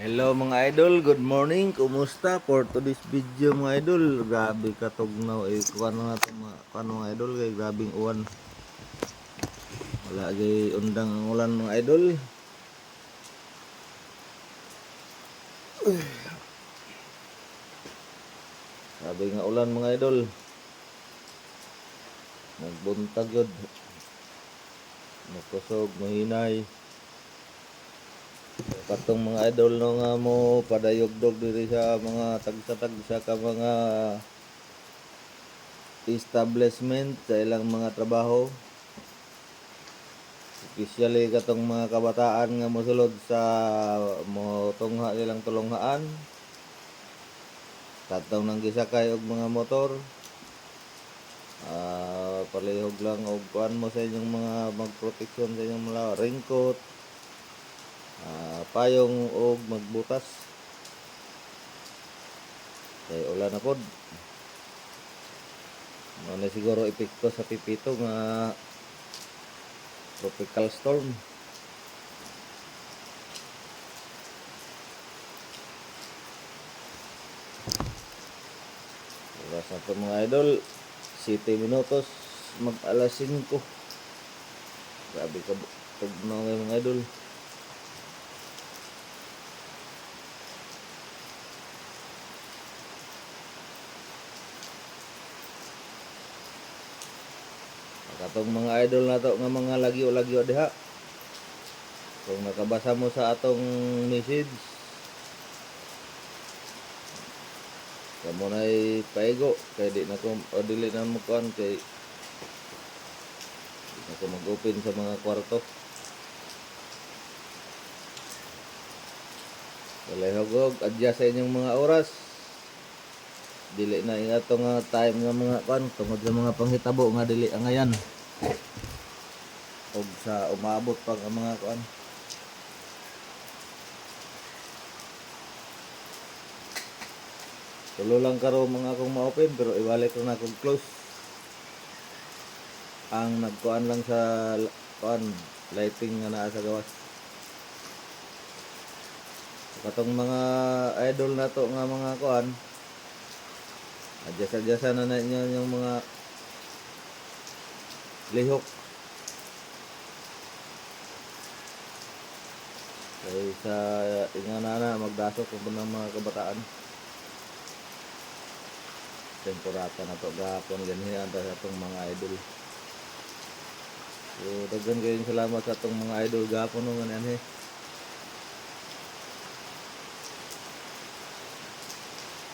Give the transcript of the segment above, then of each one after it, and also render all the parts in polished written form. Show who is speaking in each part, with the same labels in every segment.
Speaker 1: Hello mga idol, good morning. Kumusta for today's video mga idol? Grabe katugnaw kuano nga to mga idol kay grabing uwan. Wala gay undang ang ulan mga idol. Grabe nga ulan mga idol. Nagbuntag yun. Nakusog, mahinay. Katong mga idol no nga mo padayog-dog diri sa mga tagsa-tagsa ka mga establishment sa ilang mga trabaho. Especially katong mga kabataan nga mosulod sa motungha nilang tulunghaan. Katong nang gisakay og mga motor. Palihog lang og kuan mo sa inyong mga magproteksyon sa inyong mga raincoat. Payong og magbutas. Kay ulan na pod. Ano siguro epekto sa pipito nga tropical storm. Oras na po mga idol, 7 minutos mag alas 5. Grabe ka tugnaw ngayon mga idol. Katong mga idol na to nga mga lagyo-lagyo diha. Kung nakabasa mo sa atong message, kamo na'y paigo kay di na ko dili na mo kuan kay di na ko mag-open sa mga kwarto. Walay adjust sa inyong mga oras. Dili na ingato nga time nga mga kuan tungod sa mga panghitabo nga dili angayan. Og sa umabot pag ang mga kuan. Tulo lang karo mga akong ma-open pero ibalik ko na akong close. Ang nagkuan lang sa kuan lighting nga naa sa gawas. Katong mga idol na to nga mga kuan adjust na ninyo yung mga lihok. Kaya sa ingana magdasok kung ng mga kabataan. Temporata na to gapon ganyan anta sa itong mga idol. So daghan kayong salamat sa itong mga idol gapon nung ganyan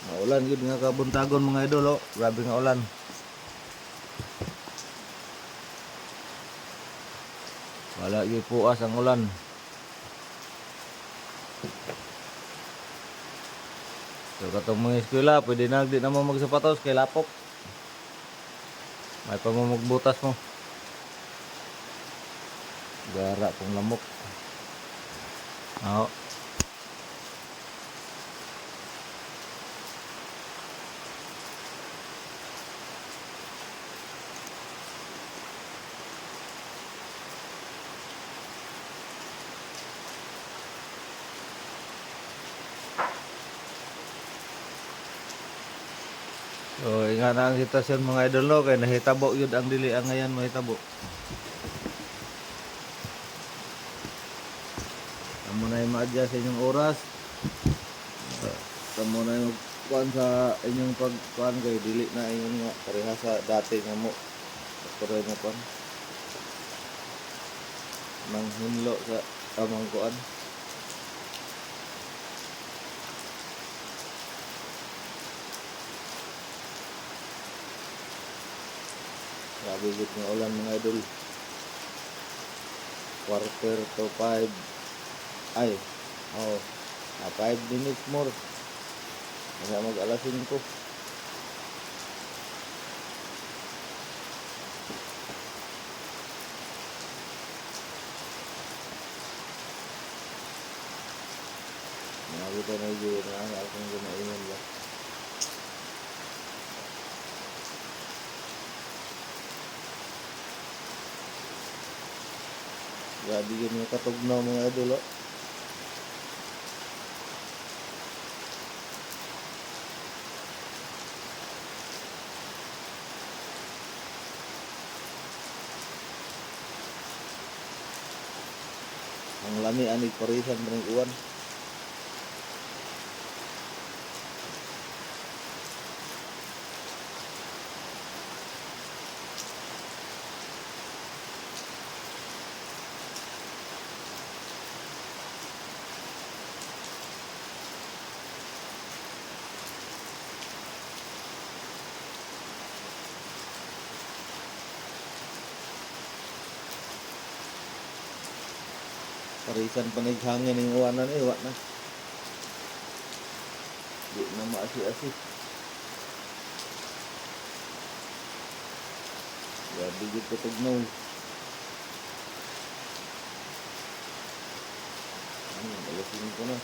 Speaker 1: Maulan yun nga kabuntagon mga idol Grabe nga ulan. Wala yun puas ang ulan. So katong mga eskwela, pwede na di na mo magsapatos kay lapok. May pamamagbutas mo. Gara pong lamok. Oo. So nga na ang sitwasyon mga idol no kay nahitabo yun ang dili ang ngayon mahitabo. Amo na yung ma-adjust sa inyong oras. Amo na yung kuan sa inyong pagkuan kay dili na inyong nga pareha sa dati nga mo. Pero nga kuan. Nang hinlo sa tamang kuan. Grabe gud nga ulan mga idol. 4:45 ay 5 minutes more kaya mag alas 5. Nakita na yun na akong gumaingan lang. Grabe yun yung katugnaw mga idol Ang lami anig parisan pa ng uwan. Parisan pa naghangin ng uwanan wa na. Di na maasi-asi. Grabe gid ko tugnaw. Alasin ko na.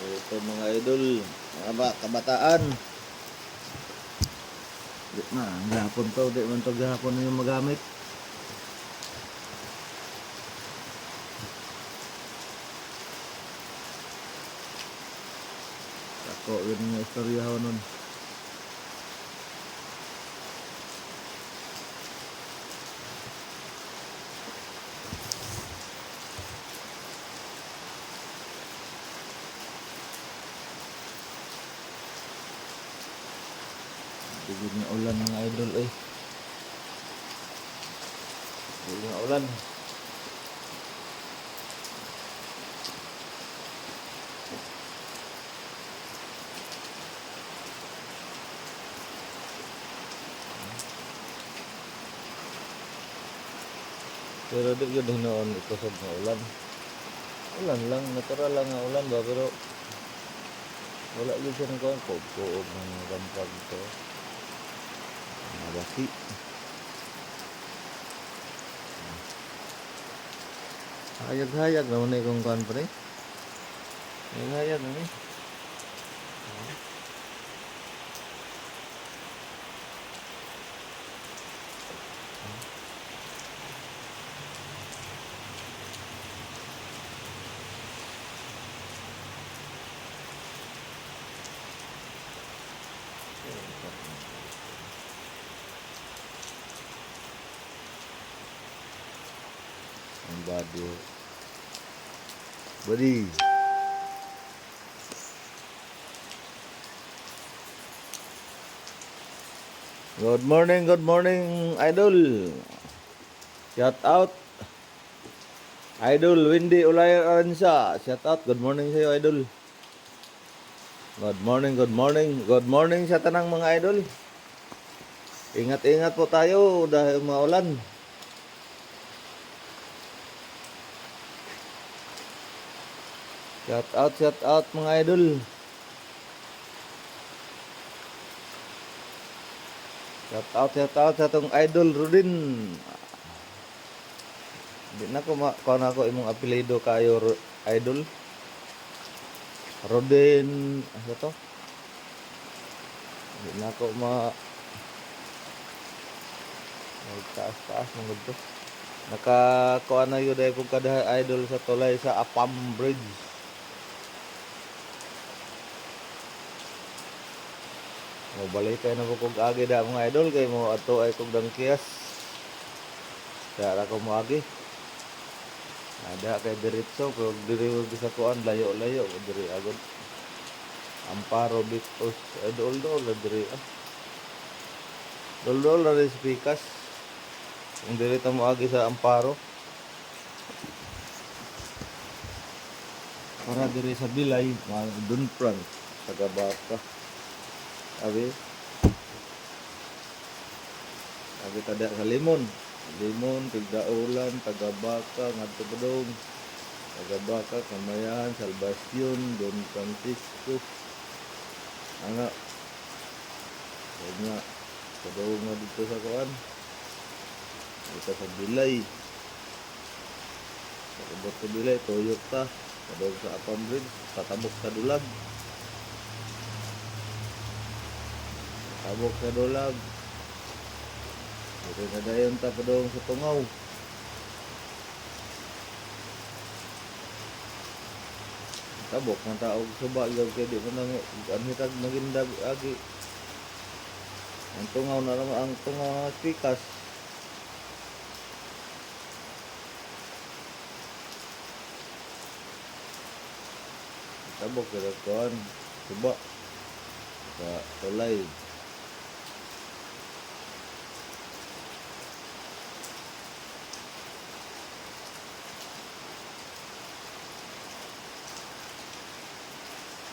Speaker 1: Ito mga idol, mga kabataan. Di na, gahapon to, di man to gahapon na yung magamit. Ako, yun yung istorya ko nun. Bigod na ulan mga idol eh. Bigod na ulan. Pero di yun hinoon ikusog na ulan. Ulan lang, natural lang nga ulan ba, pero wala yun siya ng kawan. Pog-poog ng rampag ito. Nabasi. Hayag-hayag naman na ikong kawan pa rin. Hayag-hayag naman eh. Ang body. Buddy. Good morning, idol. Shout out. Idol Windy Ulayar Aranza. Shout out. Good morning sa iyo, idol. Good morning. Good morning sa tanang mga idol. Ingat-ingat po tayo dahil maulan. Shout out mga idol. Shout out sa tong idol Rodin. Di na ko ako imong apelyido kayo idol. Rodin, ano to? Di na ko taas mga to. Nakakuha na yun dahil kong kada idol sa tulay sa Apam Bridge. Mo balik kayo na po kong agi da mga idol kay mo ato ay kong dangkiyas. Kaya ako mo agi. Ada kay diretso kung diri sa kuan layo-layo diri agad. Amparo Bicos dol diri. Dol na rin pikas. Kung diri ta mo agi sa Amparo. Para diri sa Bilay, dun front taga Baka. Abi tada sa Limon, Tigdaulan, taga Baka, ngadto Badong, taga Baka, Kamayan, Salvacion, Don Francisco. Ana. Nga kadawog nga dito sa kuan. Dito sa Bilay. Kadawog sa Bilay, Toyota, kadawog sa Apam Bridge, patabok sa Dulag. Tabok sa Dulag. Dito na dayon ta padong sa tungaw. Tabok ng taog suba gyud kay di man ang hitag magindag agi. Ang tungaw na lang ang tungaw na pikas. Tabok gyud kuan suba sa tulay.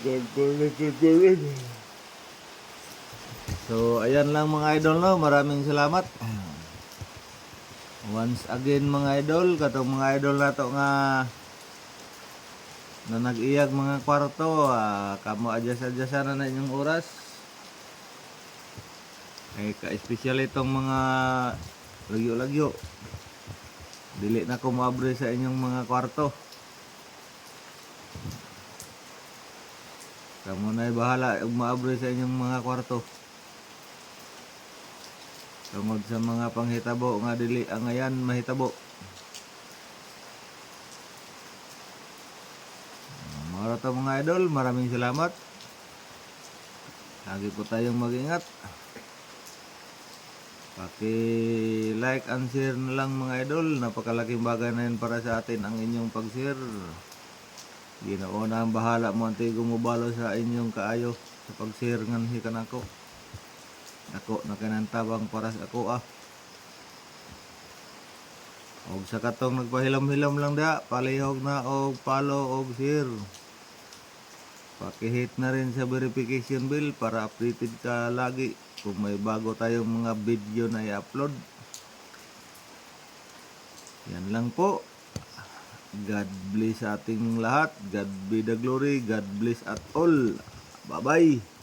Speaker 1: Good. So, ayan lang mga idol, no. Maraming salamat. Once again mga idol, katong mga idol nato nga na nag-iyag mga kwarto, kamo adjust-adjustan na inyong oras. Ay ka-espesyal itong mga lagyo-lagyo. Dili na ko maabre sa inyong mga kwarto. Kamo na'y bahala ug maabre sa inyong mga kwarto. Tungod sa mga panghitabo nga dili ang ayan mahitabo. Mga to mga idol, maraming salamat. Lagi po tayong mag-ingat. Paki-like and share na lang mga idol. Napakalaking bagay na yun para sa atin ang inyong pag-share. Ginoo na ang bahala mo antay gumubalo sa inyong kaayo sa pag-share ngan hikan ako. Ako na kinantabang para sa ako Og sa katong nagpahilam-hilam lang da, palihog na og follow og share. Paki-hit na rin sa verification bell para updated ka lagi kung may bago tayong mga video na i-upload. Yan lang po. God bless sa ating lahat. God be the glory. God bless at all. Bye-bye.